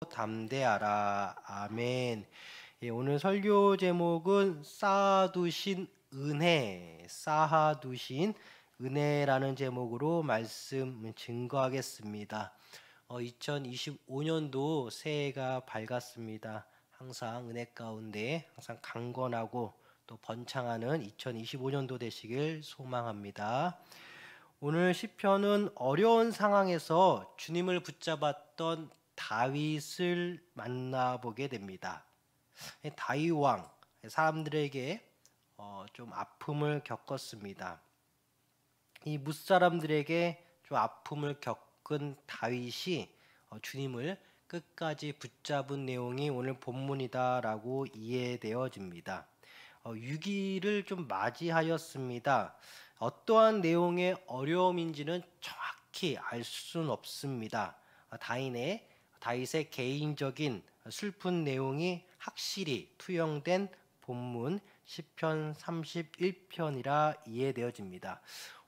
담대하라. 아멘. 예, 오늘 설교 제목은 쌓아두신 은혜라는 제목으로 말씀 증거하겠습니다. 2025년도 새해가 밝았습니다. 항상 은혜 가운데 항상 강건하고 또 번창하는 2025년도 되시길 소망합니다. 오늘 시편은 어려운 상황에서 주님을 붙잡았던 다윗을 만나보게 됩니다. 다윗 왕, 사람들에게 좀 아픔을 겪었습니다. 이 뭇사람들에게 좀 아픔을 겪은 다윗이 주님을 끝까지 붙잡은 내용이 오늘 본문이다라고 이해되어집니다. 위기를 좀 맞이하였습니다. 어떠한 내용의 어려움인지는 정확히 알 수는 없습니다. 다윗의 개인적인 슬픈 내용이 확실히 투영된 본문 시편 31편이라 이해되어집니다.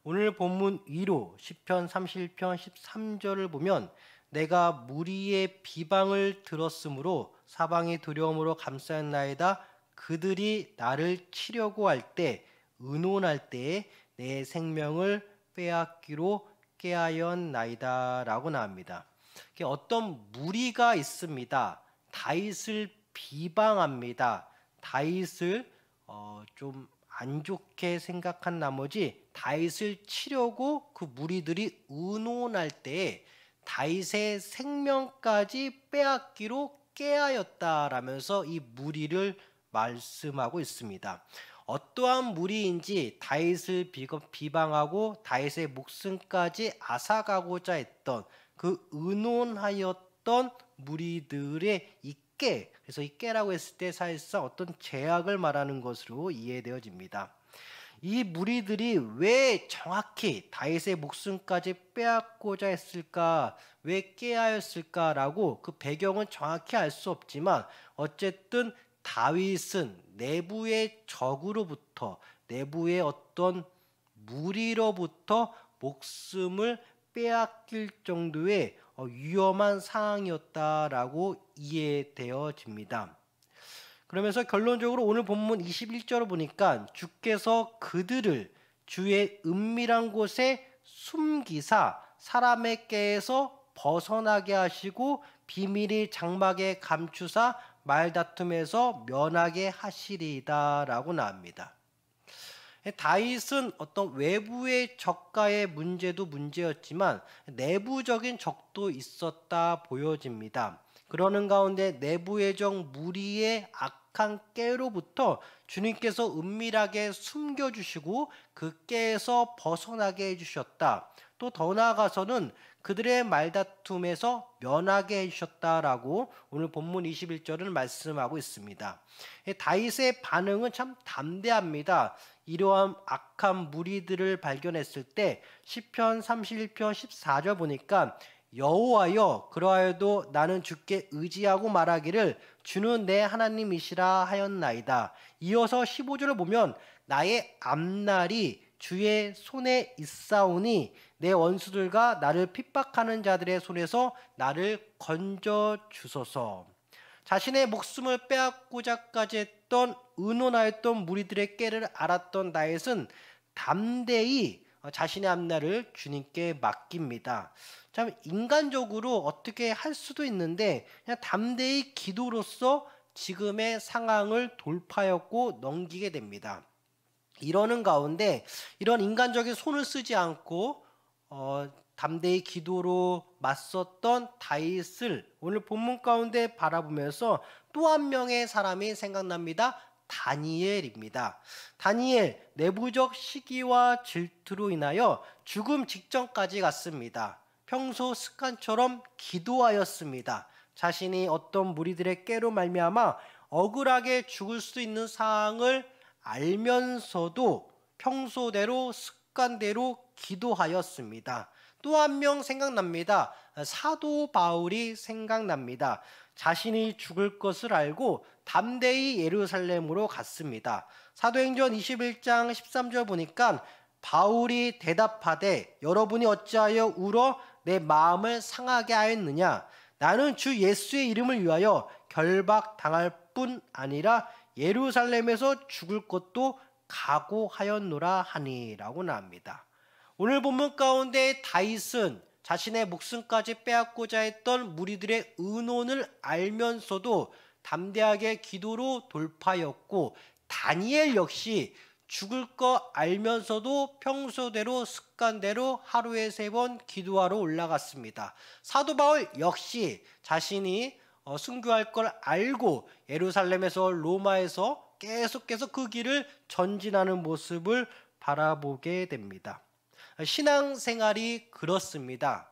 오늘 본문 위로 시편 31편 13절을 보면 내가 무리의 비방을 들었으므로 사방의 두려움으로 감싸였나이다. 그들이 나를 치려고 할 때 의논할 때에 내 생명을 빼앗기로 깨하였나이다 라고 나옵니다. 어떤 무리가 있습니다. 다윗을 비방합니다. 다윗을 좀 안 좋게 생각한 나머지 다윗을 치려고 그 무리들이 의논할 때에 다윗의 생명까지 빼앗기로 깨하였다라면서 이 무리를 말씀하고 있습니다. 어떠한 무리인지 다윗을 비방하고 다윗의 목숨까지 앗아가고자 했던 그 의논하였던 무리들의 그래서 이 깨라고 했을 때 사실상 어떤 제약을 말하는 것으로 이해되어집니다. 이 무리들이 왜 정확히 다윗의 목숨까지 빼앗고자 했을까, 왜 깨하였을까라고 그 배경은 정확히 알 수 없지만 어쨌든 다윗은 내부의 적으로부터, 내부의 어떤 무리로부터 목숨을 빼앗길 정도의 위험한 상황이었다라고 이해되어집니다. 그러면서 결론적으로 오늘 본문 21절을 보니까 주께서 그들을 주의 은밀한 곳에 숨기사 사람의 꾀에서 벗어나게 하시고 비밀이 장막에 감추사 말다툼에서 면하게 하시리이다 라고 나옵니다. 다윗은 어떤 외부의 적과의 문제도 문제였지만 내부적인 적도 있었다 보여집니다. 그러는 가운데 내부의 적 무리의 악한 깨로부터 주님께서 은밀하게 숨겨주시고 그 깨에서 벗어나게 해주셨다. 또 더 나아가서는 그들의 말다툼에서 면하게 해주셨다라고 오늘 본문 21절은 말씀하고 있습니다. 다윗의 반응은 참 담대합니다. 이러한 악한 무리들을 발견했을 때 시편 31편 14절 보니까 여호와여 그러하여도 나는 주께 의지하고 말하기를 주는 내 하나님이시라 하였나이다. 이어서 15절을 보면 나의 앞날이 주의 손에 있사오니 내 원수들과 나를 핍박하는 자들의 손에서 나를 건져 주소서. 자신의 목숨을 빼앗고자까지 했던 의논하였던 무리들의 깨를 알았던 다윗은 담대히 자신의 앞날을 주님께 맡깁니다. 참 인간적으로 어떻게 할 수도 있는데 그냥 담대히 기도로서 지금의 상황을 돌파하였고 넘기게 됩니다. 이러는 가운데 이런 인간적인 손을 쓰지 않고 담대히 기도로 맞섰던 다윗을 오늘 본문 가운데 바라보면서 또 한 명의 사람이 생각납니다. 다니엘입니다. 다니엘 내부적 시기와 질투로 인하여 죽음 직전까지 갔습니다. 평소 습관처럼 기도하였습니다. 자신이 어떤 무리들의 깨로 말미암아 억울하게 죽을 수 있는 상황을 알면서도 평소대로 습관대로 기도하였습니다. 또 한 명 생각납니다. 사도 바울이 생각납니다. 자신이 죽을 것을 알고 담대히 예루살렘으로 갔습니다. 사도행전 21장 13절 보니까 바울이 대답하되 여러분이 어찌하여 울어 내 마음을 상하게 하였느냐 나는 주 예수의 이름을 위하여 결박당할 뿐 아니라 예루살렘에서 죽을 것도 각오하였노라 하니라고 나옵니다. 오늘 본문 가운데 다윗은 자신의 목숨까지 빼앗고자 했던 무리들의 의논을 알면서도 담대하게 기도로 돌파했고, 다니엘 역시 죽을 거 알면서도 평소대로 습관대로 하루에 3번 기도하러 올라갔습니다. 사도 바울 역시 자신이 순교할 걸 알고 예루살렘에서 로마에서 계속해서 그 길을 전진하는 모습을 바라보게 됩니다. 신앙생활이 그렇습니다.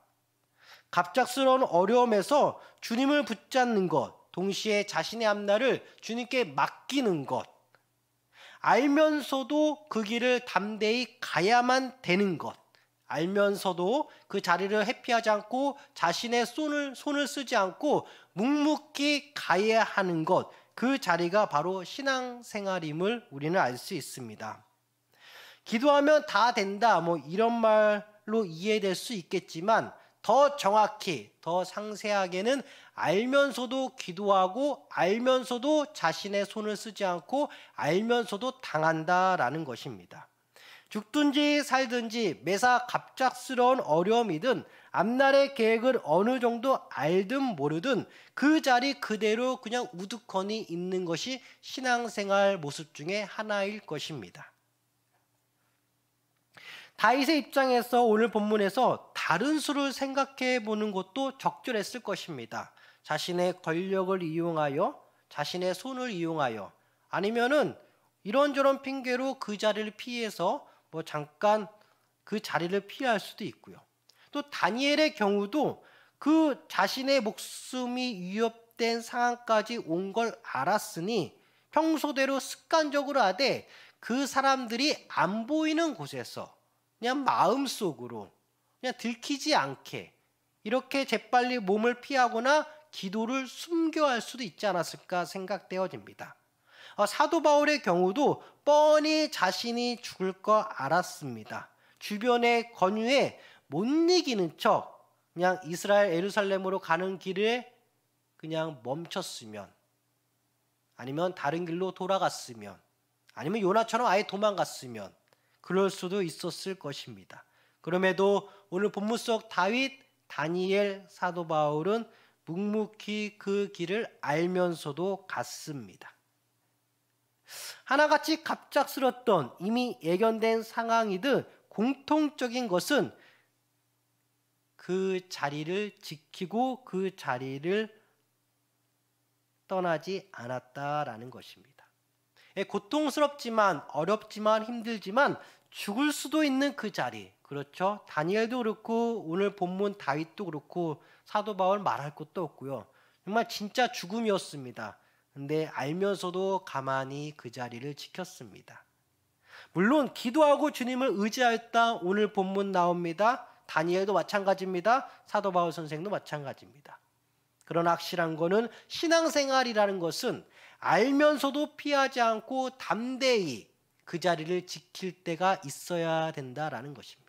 갑작스러운 어려움에서 주님을 붙잡는 것, 동시에 자신의 앞날을 주님께 맡기는 것, 알면서도 그 길을 담대히 가야만 되는 것, 알면서도 그 자리를 회피하지 않고 자신의 손을 쓰지 않고 묵묵히 가야 하는 것, 그 자리가 바로 신앙생활임을 우리는 알 수 있습니다. 기도하면 다 된다, 이런 말로 이해될 수 있겠지만, 더 정확히, 더 상세하게는 알면서도 기도하고 알면서도 자신의 손을 쓰지 않고 알면서도 당한다라는 것입니다. 죽든지 살든지 매사 갑작스러운 어려움이든 앞날의 계획을 어느 정도 알든 모르든 그 자리 그대로 그냥 우두커니 있는 것이 신앙생활 모습 중에 하나일 것입니다. 다윗의 입장에서 오늘 본문에서 다른 수를 생각해 보는 것도 적절했을 것입니다. 자신의 권력을 이용하여, 자신의 손을 이용하여, 아니면은 이런저런 핑계로 그 자리를 피해서 잠깐 그 자리를 피할 수도 있고요. 또 다니엘의 경우도 그 자신의 목숨이 위협된 상황까지 온 걸 알았으니 평소대로 습관적으로 하되 그 사람들이 안 보이는 곳에서 그냥 마음속으로 그냥 들키지 않게 이렇게 재빨리 몸을 피하거나 기도를 숨겨할 수도 있지 않았을까 생각되어집니다. 사도 바울의 경우도 뻔히 자신이 죽을 거 알았습니다. 주변의 권유에 못 이기는 척 그냥 이스라엘 예루살렘으로 가는 길에 그냥 멈췄으면, 아니면 다른 길로 돌아갔으면, 아니면 요나처럼 아예 도망갔으면 그럴 수도 있었을 것입니다. 그럼에도 오늘 본문 속 다윗, 다니엘, 사도 바울은 묵묵히 그 길을 알면서도 갔습니다. 하나같이 갑작스럽던 이미 예견된 상황이든 공통적인 것은 그 자리를 지키고 그 자리를 떠나지 않았다라는 것입니다. 고통스럽지만 어렵지만 힘들지만 죽을 수도 있는 그 자리, 그렇죠? 다니엘도 그렇고 오늘 본문 다윗도 그렇고 사도 바울 말할 것도 없고요. 정말 진짜 죽음이었습니다. 근데 알면서도 가만히 그 자리를 지켰습니다. 물론 기도하고 주님을 의지하였다, 오늘 본문 나옵니다. 다니엘도 마찬가지입니다. 사도 바울 선생도 마찬가지입니다. 그러나 확실한 거는 신앙생활이라는 것은 알면서도 피하지 않고 담대히 그 자리를 지킬 때가 있어야 된다라는 것입니다.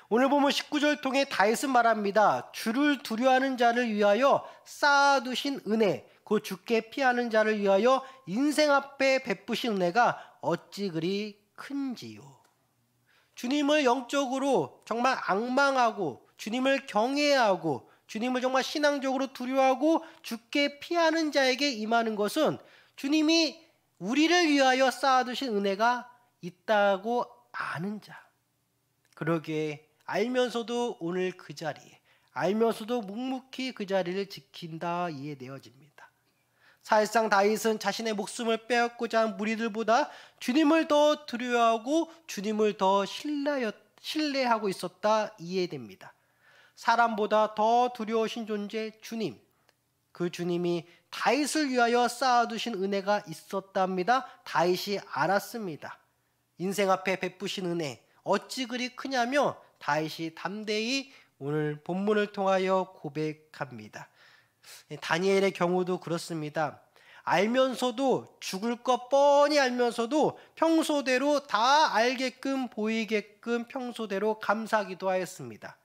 오늘 보면 19절 통해 다윗은 말합니다. 주를 두려워하는 자를 위하여 쌓아두신 은혜, 그 주께 피하는 자를 위하여 인생 앞에 베푸신 은혜가 어찌 그리 큰지요. 주님을 영적으로 정말 앙망하고 주님을 경외하고 주님을 정말 신앙적으로 두려워하고 주께 피하는 자에게 임하는 것은 주님이 우리를 위하여 쌓아두신 은혜가 있다고 아는 자, 그러기에 알면서도 오늘 그 자리에, 알면서도 묵묵히 그 자리를 지킨다 이해되어집니다. 사실상 다윗은 자신의 목숨을 빼앗고자 한 무리들보다 주님을 더 두려워하고 주님을 더 신뢰하고 있었다 이해됩니다. 사람보다 더 두려우신 존재 주님, 그 주님이 다윗을 위하여 쌓아두신 은혜가 있었답니다. 다윗이 알았습니다. 인생 앞에 베푸신 은혜 어찌 그리 크냐며 다윗이 담대히 오늘 본문을 통하여 고백합니다. 다니엘의 경우도 그렇습니다. 알면서도, 죽을 것 뻔히 알면서도 평소대로 다 알게끔 보이게끔 평소대로 감사기도 하였습니다.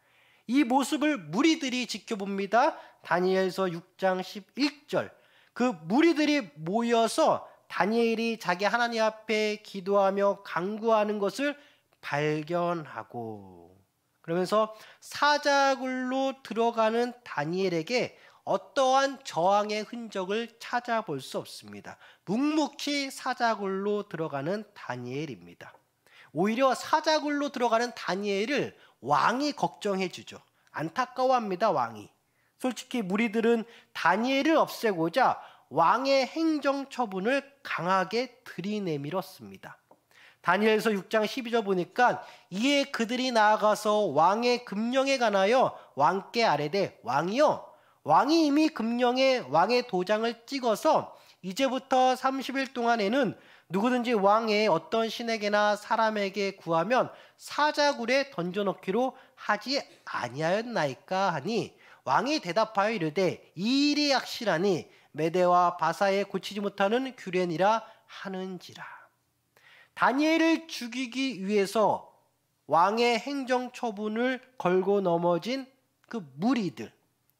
이 모습을 무리들이 지켜봅니다. 다니엘서 6장 11절. 그 무리들이 모여서 다니엘이 자기 하나님 앞에 기도하며 간구하는 것을 발견하고, 그러면서 사자굴로 들어가는 다니엘에게 어떠한 저항의 흔적을 찾아볼 수 없습니다. 묵묵히 사자굴로 들어가는 다니엘입니다. 오히려 사자굴로 들어가는 다니엘을 왕이 걱정해 주죠. 안타까워합니다, 왕이. 솔직히 무리들은 다니엘을 없애고자 왕의 행정 처분을 강하게 들이내밀었습니다. 다니엘서 6장 12절 보니까 이에 그들이 나아가서 왕의 금령에 관하여 왕께 아뢰되, 왕이여, 왕이 이미 금령에 왕의 도장을 찍어서 이제부터 30일 동안에는 누구든지 왕의 어떤 신에게나 사람에게 구하면 사자굴에 던져넣기로 하지 아니하였나이까 하니, 왕이 대답하여 이르되 이 일이 확실하니 메대와 바사에 고치지 못하는 규례니라 하는지라. 다니엘을 죽이기 위해서 왕의 행정 처분을 걸고 넘어진 그 무리들,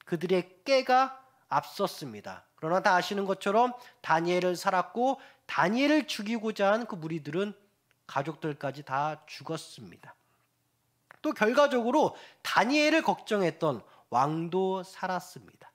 그들의 꾀가 앞섰습니다. 그러나 다 아시는 것처럼 다니엘을 살았고 다니엘을 죽이고자 한 그 무리들은 가족들까지 다 죽었습니다. 또 결과적으로 다니엘을 걱정했던 왕도 살았습니다.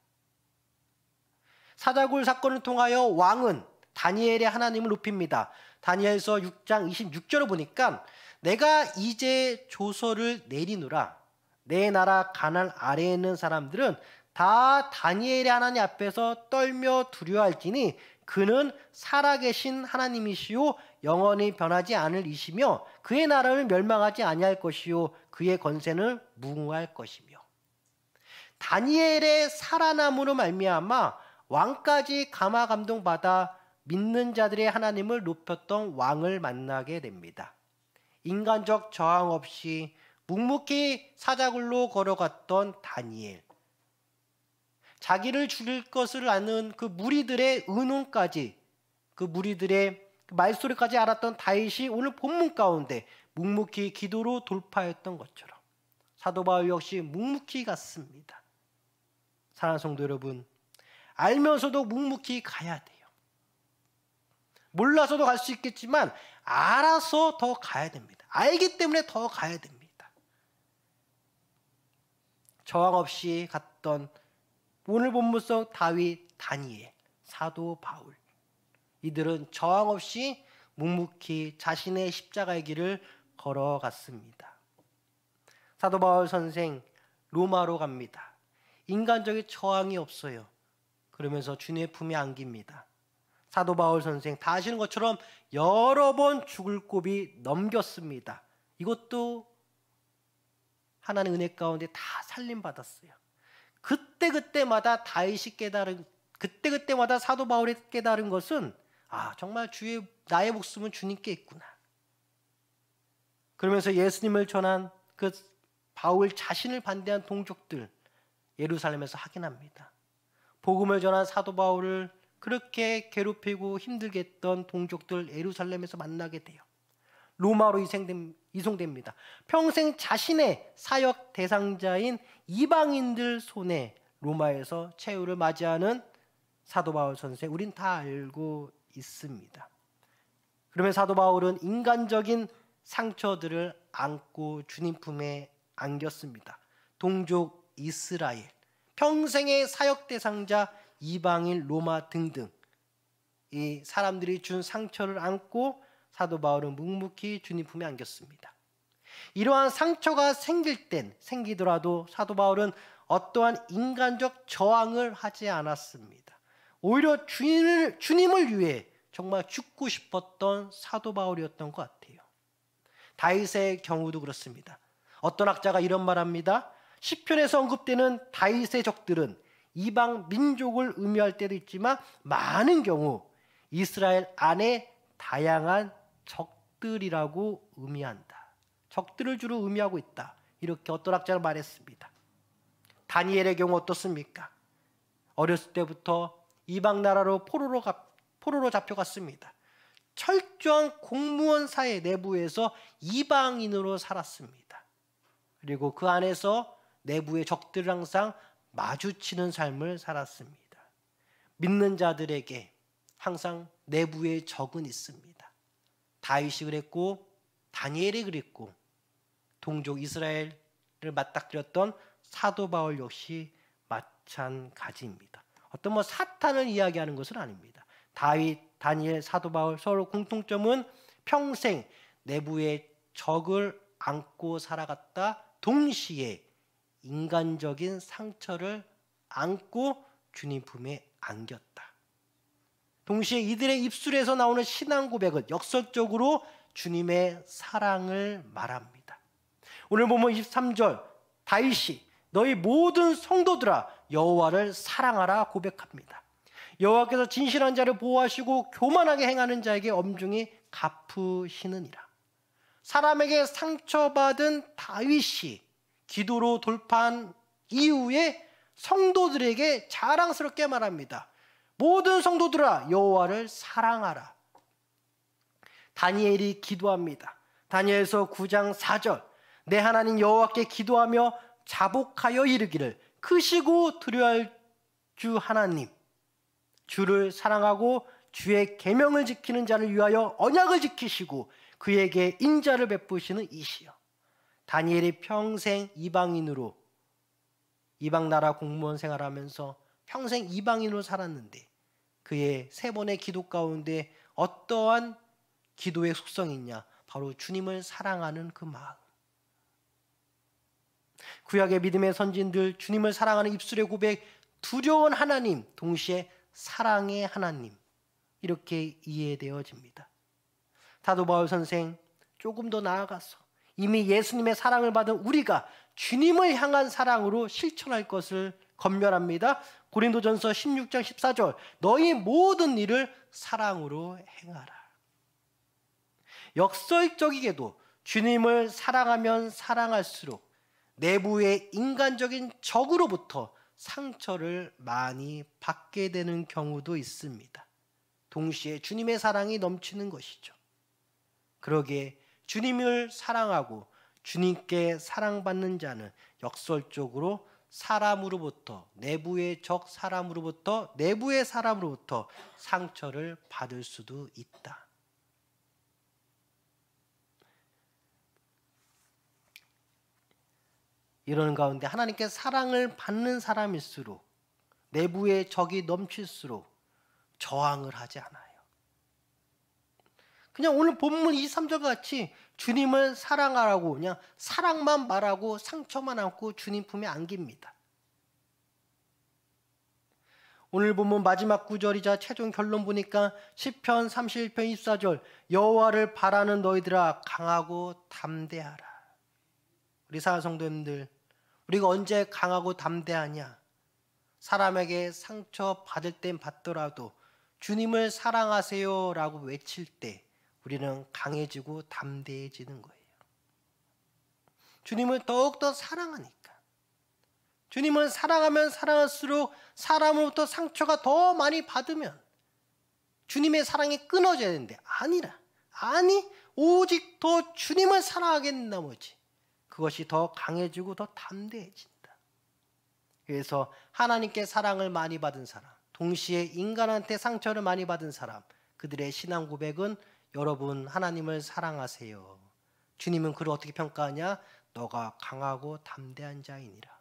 사자굴 사건을 통하여 왕은 다니엘의 하나님을 높입니다. 다니엘서 6장 26절을 보니까 내가 이제 조서를 내리노라. 내 나라 가나안 아래에 있는 사람들은 다 다니엘의 하나님 앞에서 떨며 두려워할지니 그는 살아계신 하나님이시요 영원히 변하지 않을 이시며 그의 나라를 멸망하지 아니할 것이요 그의 권세는 무궁할 것이며. 다니엘의 살아남으로 말미암아 왕까지 감화 감동받아 믿는 자들의 하나님을 높였던 왕을 만나게 됩니다. 인간적 저항 없이 묵묵히 사자굴로 걸어갔던 다니엘, 자기를 죽일 것을 아는 그 무리들의 의논까지, 그 무리들의 말소리까지 알았던 다윗이 오늘 본문 가운데 묵묵히 기도로 돌파했던 것처럼 사도 바울 역시 묵묵히 갔습니다. 사랑하는 성도 여러분, 알면서도 묵묵히 가야 돼요. 몰라서도 갈 수 있겠지만 알아서 더 가야 됩니다. 알기 때문에 더 가야 됩니다. 저항 없이 갔던 오늘 본문 속 다윗, 다니엘, 사도 바울, 이들은 저항 없이 묵묵히 자신의 십자가의 길을 걸어갔습니다. 사도 바울 선생 로마로 갑니다. 인간적인 저항이 없어요. 그러면서 주님의 품에 안깁니다. 사도 바울 선생 다 아시는 것처럼 여러 번 죽을 고비 넘겼습니다. 이것도 하나님의 은혜 가운데 다 살림받았어요. 그때마다 다윗이 깨달은, 그때마다 사도 바울이 깨달은 것은 정말 나의 목숨은 주님께 있구나. 그러면서 예수님을 전한 그 바울 자신을 반대한 동족들 예루살렘에서 확인합니다. 복음을 전한 사도 바울을 그렇게 괴롭히고 힘들게 했던 동족들 예루살렘에서 만나게 돼요. 로마로 이송됩니다. 평생 자신의 사역 대상자인 이방인들 손에 로마에서 최후를 맞이하는 사도 바울 선생, 우린 다 알고 있습니다. 그러면 사도 바울은 인간적인 상처들을 안고 주님 품에 안겼습니다. 동족 이스라엘, 평생의 사역 대상자 이방인 로마 등등 이 사람들이 준 상처를 안고 사도 바울은 묵묵히 주님 품에 안겼습니다. 이러한 상처가 생기더라도 사도 바울은 어떠한 인간적 저항을 하지 않았습니다. 오히려 주님을 위해 정말 죽고 싶었던 사도 바울이었던 것 같아요. 다윗의 경우도 그렇습니다. 어떤 학자가 이런 말합니다. 시편에서 언급되는 다윗의 적들은 이방 민족을 의미할 때도 있지만 많은 경우 이스라엘 안에 다양한 적들이라고 의미한다. 적들을 주로 의미하고 있다. 이렇게 어떤 학자가 말했습니다. 다니엘의 경우 어떻습니까? 어렸을 때부터 이방 나라로 포로로 잡혀갔습니다. 철저한 공무원 사회 내부에서 이방인으로 살았습니다. 그리고 그 안에서 내부의 적들을 항상 마주치는 삶을 살았습니다. 믿는 자들에게 항상 내부의 적은 있습니다. 다윗이 그랬고 다니엘이 그랬고 동족 이스라엘을 맞닥뜨렸던 사도 바울 역시 마찬가지입니다. 어떤 사탄을 이야기하는 것은 아닙니다. 다윗, 다니엘, 사도 바울 서로 공통점은 평생 내부의 적을 안고 살아갔다. 동시에 인간적인 상처를 안고 주님 품에 안겼다. 동시에 이들의 입술에서 나오는 신앙 고백은 역설적으로 주님의 사랑을 말합니다. 오늘 보면 23절 다윗이 너희 모든 성도들아 여호와를 사랑하라 고백합니다. 여호와께서 진실한 자를 보호하시고 교만하게 행하는 자에게 엄중히 갚으시느니라. 사람에게 상처받은 다윗이 기도로 돌파한 이후에 성도들에게 자랑스럽게 말합니다. 모든 성도들아 여호와를 사랑하라. 다니엘이 기도합니다. 다니엘서 9장 4절 내 하나님 여호와께 기도하며 자복하여 이르기를 크시고 두려워할 주 하나님 주를 사랑하고 주의 계명을 지키는 자를 위하여 언약을 지키시고 그에게 인자를 베푸시는 이시여. 다니엘이 평생 이방인으로 이방 나라 공무원 생활하면서 평생 이방인으로 살았는데 그의 세 번의 기도 가운데 어떠한 기도의 속성이 있냐? 바로 주님을 사랑하는 그 마음. 구약의 믿음의 선진들 주님을 사랑하는 입술의 고백, 두려운 하나님, 동시에 사랑의 하나님 이렇게 이해되어집니다. 사도 바울 선생 조금 더 나아가서 이미 예수님의 사랑을 받은 우리가 주님을 향한 사랑으로 실천할 것을 권면합니다. 고린도전서 16장 14절 너희 모든 일을 사랑으로 행하라. 역설적이게도 주님을 사랑하면 사랑할수록 내부의 인간적인 적으로부터 상처를 많이 받게 되는 경우도 있습니다. 동시에 주님의 사랑이 넘치는 것이죠. 그러기에 주님을 사랑하고 주님께 사랑받는 자는 역설적으로 사람으로부터 내부의 적 사람으로부터 내부의 사람으로부터 상처를 받을 수도 있다. 이러는 가운데 하나님께 사랑을 받는 사람일수록 내부의 적이 넘칠수록 저항을 하지 않아요. 그냥 오늘 본문 23절 같이 주님을 사랑하라고 그냥 사랑만 말하고 상처만 안고 주님 품에 안깁니다. 오늘 본문 마지막 구절이자 최종 결론 보니까 시편 31편 24절 여호와를 바라는 너희들아 강하고 담대하라. 우리 사랑 성도님들 우리가 언제 강하고 담대하냐? 사람에게 상처 받을 땐 받더라도 주님을 사랑하세요 라고 외칠 때 우리는 강해지고 담대해지는 거예요. 주님을 더욱더 사랑하니까. 주님을 사랑하면 사랑할수록 사람으로부터 상처가 더 많이 받으면 주님의 사랑이 끊어져야 되는데 아니 오직 더 주님을 사랑하게 된 나머지 그것이 더 강해지고 더 담대해진다. 그래서 하나님께 사랑을 많이 받은 사람, 동시에 인간한테 상처를 많이 받은 사람, 그들의 신앙 고백은 여러분 하나님을 사랑하세요. 주님은 그를 어떻게 평가하냐? 너가 강하고 담대한 자이니라.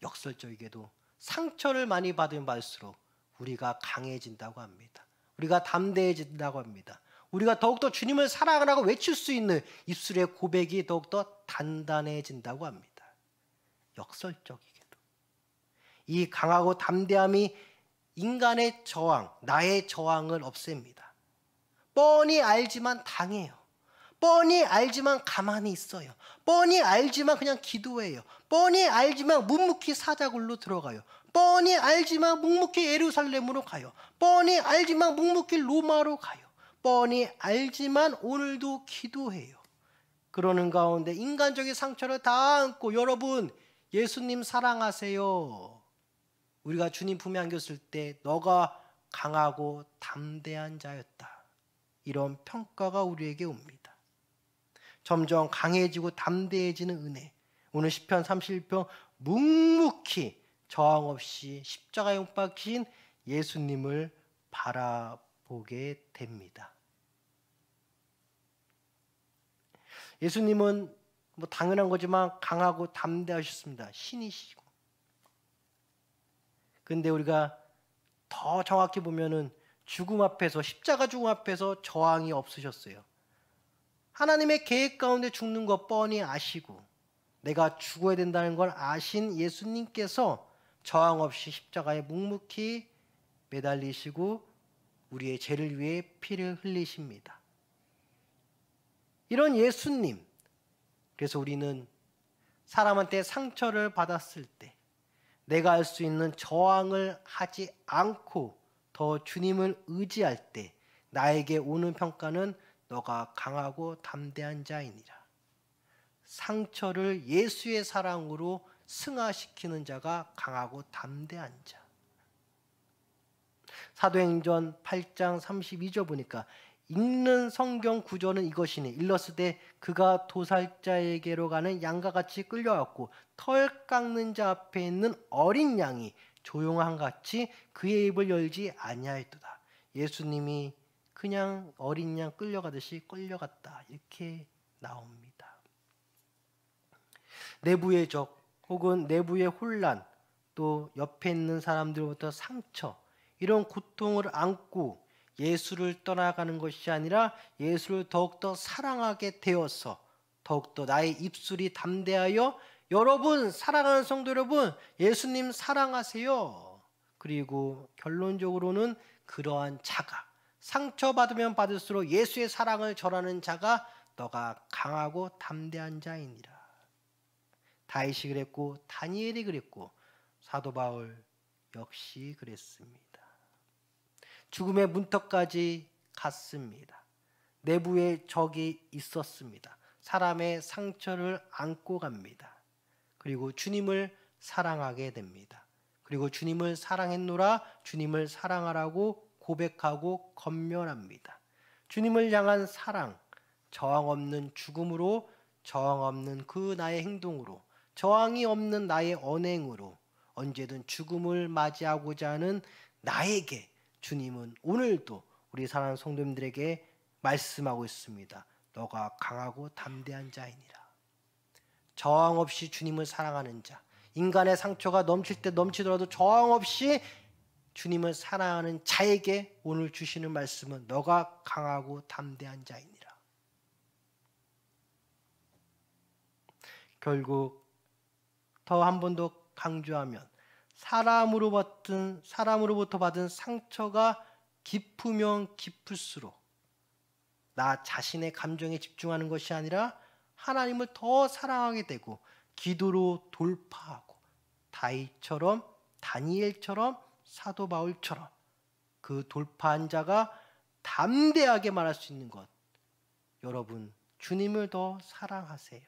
역설적이게도 상처를 많이 받으면 받을수록 우리가 강해진다고 합니다. 우리가 담대해진다고 합니다. 우리가 더욱더 주님을 사랑하라고 외칠 수 있는 입술의 고백이 더욱더 단단해진다고 합니다. 역설적이게도. 이 강하고 담대함이 인간의 저항, 나의 저항을 없앱니다. 뻔히 알지만 당해요. 뻔히 알지만 가만히 있어요. 뻔히 알지만 그냥 기도해요. 뻔히 알지만 묵묵히 사자굴로 들어가요. 뻔히 알지만 묵묵히 예루살렘으로 가요. 뻔히 알지만 묵묵히 로마로 가요. 뻔히 알지만 오늘도 기도해요. 그러는 가운데 인간적인 상처를 다 안고 여러분 예수님 사랑하세요. 우리가 주님 품에 안겼을 때 너가 강하고 담대한 자였다. 이런 평가가 우리에게 옵니다. 점점 강해지고 담대해지는 은혜. 오늘 시편 31편 묵묵히 저항 없이 십자가에 못 박히신 예수님을 바라보게 됩니다. 예수님은 뭐 당연한 거지만 강하고 담대하셨습니다. 신이시고. 근데 우리가 더 정확히 보면은 죽음 앞에서, 십자가 죽음 앞에서 저항이 없으셨어요. 하나님의 계획 가운데 죽는 것 뻔히 아시고 내가 죽어야 된다는 걸 아신 예수님께서 저항 없이 십자가에 묵묵히 매달리시고 우리의 죄를 위해 피를 흘리십니다. 이런 예수님, 그래서 우리는 사람한테 상처를 받았을 때 내가 할 수 있는 저항을 하지 않고 더 주님을 의지할 때 나에게 오는 평가는 너가 강하고 담대한 자이니라. 상처를 예수의 사랑으로 승화시키는 자가 강하고 담대한 자. 사도행전 8장 32절 보니까 읽는 성경 구조는 이것이니 일렀으되 그가 도살자에게로 가는 양과 같이 끌려왔고 털 깎는 자 앞에 있는 어린 양이 조용한 같이 그의 입을 열지 아니하였도다. 예수님이 그냥 어린 양 끌려가듯이 끌려갔다. 이렇게 나옵니다. 내부의 적 혹은 내부의 혼란, 또 옆에 있는 사람들로부터 상처, 이런 고통을 안고 예수를 떠나가는 것이 아니라 예수를 더욱더 사랑하게 되어서 더욱더 나의 입술이 담대하여 여러분, 사랑하는 성도 여러분, 예수님 사랑하세요. 그리고 결론적으로는 그러한 자가, 상처받으면 받을수록 예수의 사랑을 전하는 자가 너가 강하고 담대한 자이니라. 다윗이 그랬고 다니엘이 그랬고 사도 바울 역시 그랬습니다. 죽음의 문턱까지 갔습니다. 내부에 적이 있었습니다. 사람의 상처를 안고 갑니다. 그리고 주님을 사랑하게 됩니다. 그리고 주님을 사랑했노라, 주님을 사랑하라고 고백하고 건면합니다. 주님을 향한 사랑, 저항 없는 죽음으로, 저항 없는 그 나의 행동으로, 저항이 없는 나의 언행으로 언제든 죽음을 맞이하고자 하는 나에게 주님은 오늘도 우리 사랑하는 성도님들에게 말씀하고 있습니다. 너가 강하고 담대한 자이니라. 저항 없이 주님을 사랑하는 자, 인간의 상처가 넘칠 때 넘치더라도 저항 없이 주님을 사랑하는 자에게 오늘 주시는 말씀은 너가 강하고 담대한 자이니라. 결국 더 한 번 더 강조하면 사람으로부터 받은 상처가 깊으면 깊을수록 나 자신의 감정에 집중하는 것이 아니라 하나님을 더 사랑하게 되고 기도로 돌파하고 다윗처럼, 다니엘처럼, 사도 바울처럼 그 돌파한 자가 담대하게 말할 수 있는 것. 여러분, 주님을 더 사랑하세요.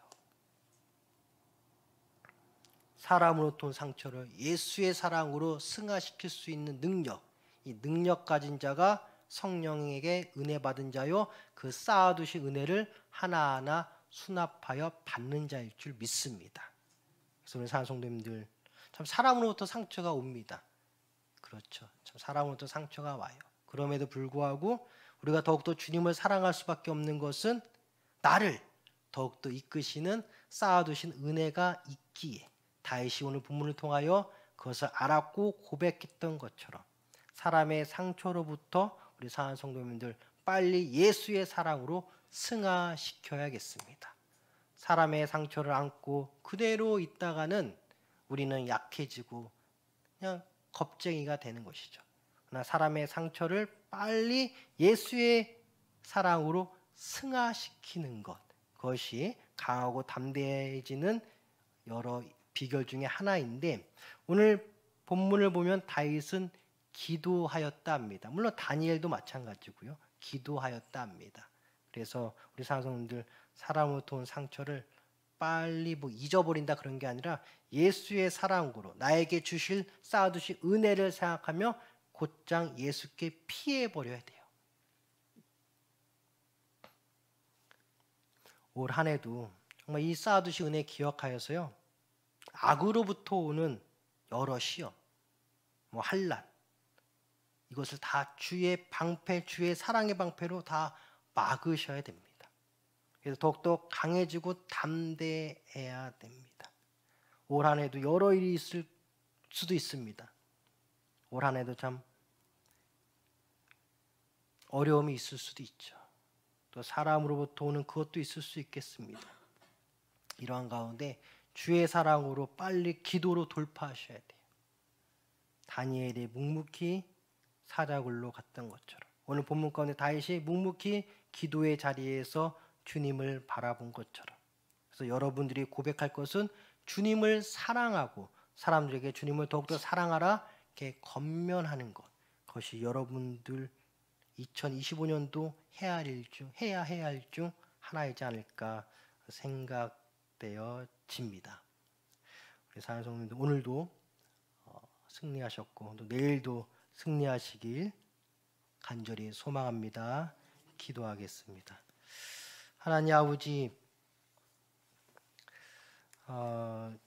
사람으로부터 온 상처를 예수의 사랑으로 승화시킬 수 있는 능력, 이 능력 가진 자가 성령에게 은혜 받은 자요, 그 쌓아두신 은혜를 하나하나 수납하여 받는 자일 줄 믿습니다. 그래서 우리 사랑하는 성도님들, 참 사람으로부터 상처가 옵니다. 그렇죠. 참 사람으로부터 상처가 와요. 그럼에도 불구하고 우리가 더욱더 주님을 사랑할 수밖에 없는 것은 나를 더욱더 이끄시는 쌓아두신 은혜가 있기에 다윗이 오늘 본문을 통하여 그것을 알았고 고백했던 것처럼 사람의 상처로부터 우리 사랑하는 성도님들 빨리 예수의 사랑으로 승화시켜야겠습니다. 사람의 상처를 안고 그대로 있다가는 우리는 약해지고 그냥 겁쟁이가 되는 것이죠. 그러나 사람의 상처를 빨리 예수의 사랑으로 승화시키는 것, 그것이 강하고 담대해지는 여러 비결 중에 하나인데, 오늘 본문을 보면 다윗은 기도하였다 합니다. 물론 다니엘도 마찬가지고요. 기도하였다 합니다. 그래서 우리 사랑하는 사람으로부터 온 상처를 빨리 잊어버린다 그런 게 아니라 예수의 사랑으로 나에게 주실 쌓아두실 은혜를 생각하며 곧장 예수께 피해버려야 돼요. 올 한 해도 정말 이 쌓아두신 은혜 기억하여서요. 악으로부터 오는 여러 시험, 환난, 이것을 다 주의 방패, 주의 사랑의 방패로 다 막으셔야 됩니다. 그래서 더욱더 강해지고 담대해야 됩니다. 올 한 해도 여러 일이 있을 수도 있습니다. 올 한 해도 참 어려움이 있을 수도 있죠. 또 사람으로부터 오는 그것도 있을 수 있겠습니다. 이러한 가운데 주의 사랑으로 빨리 기도로 돌파하셔야 돼요. 다니엘이 묵묵히 사자굴로 갔던 것처럼 오늘 본문 가운데 다윗이 묵묵히 기도의 자리에서 주님을 바라본 것처럼, 그래서 여러분들이 고백할 것은 주님을 사랑하고 사람들에게 주님을 더욱더 사랑하라 이렇게 권면하는 것, 그것이 여러분들 2025년도 해야 할 일 중 하나이지 않을까 생각되어집니다. 우리 사랑하는 성도님들, 오늘도 승리하셨고 또 내일도 승리하시길 간절히 소망합니다. 기도하겠습니다. 하나님 아버지, 참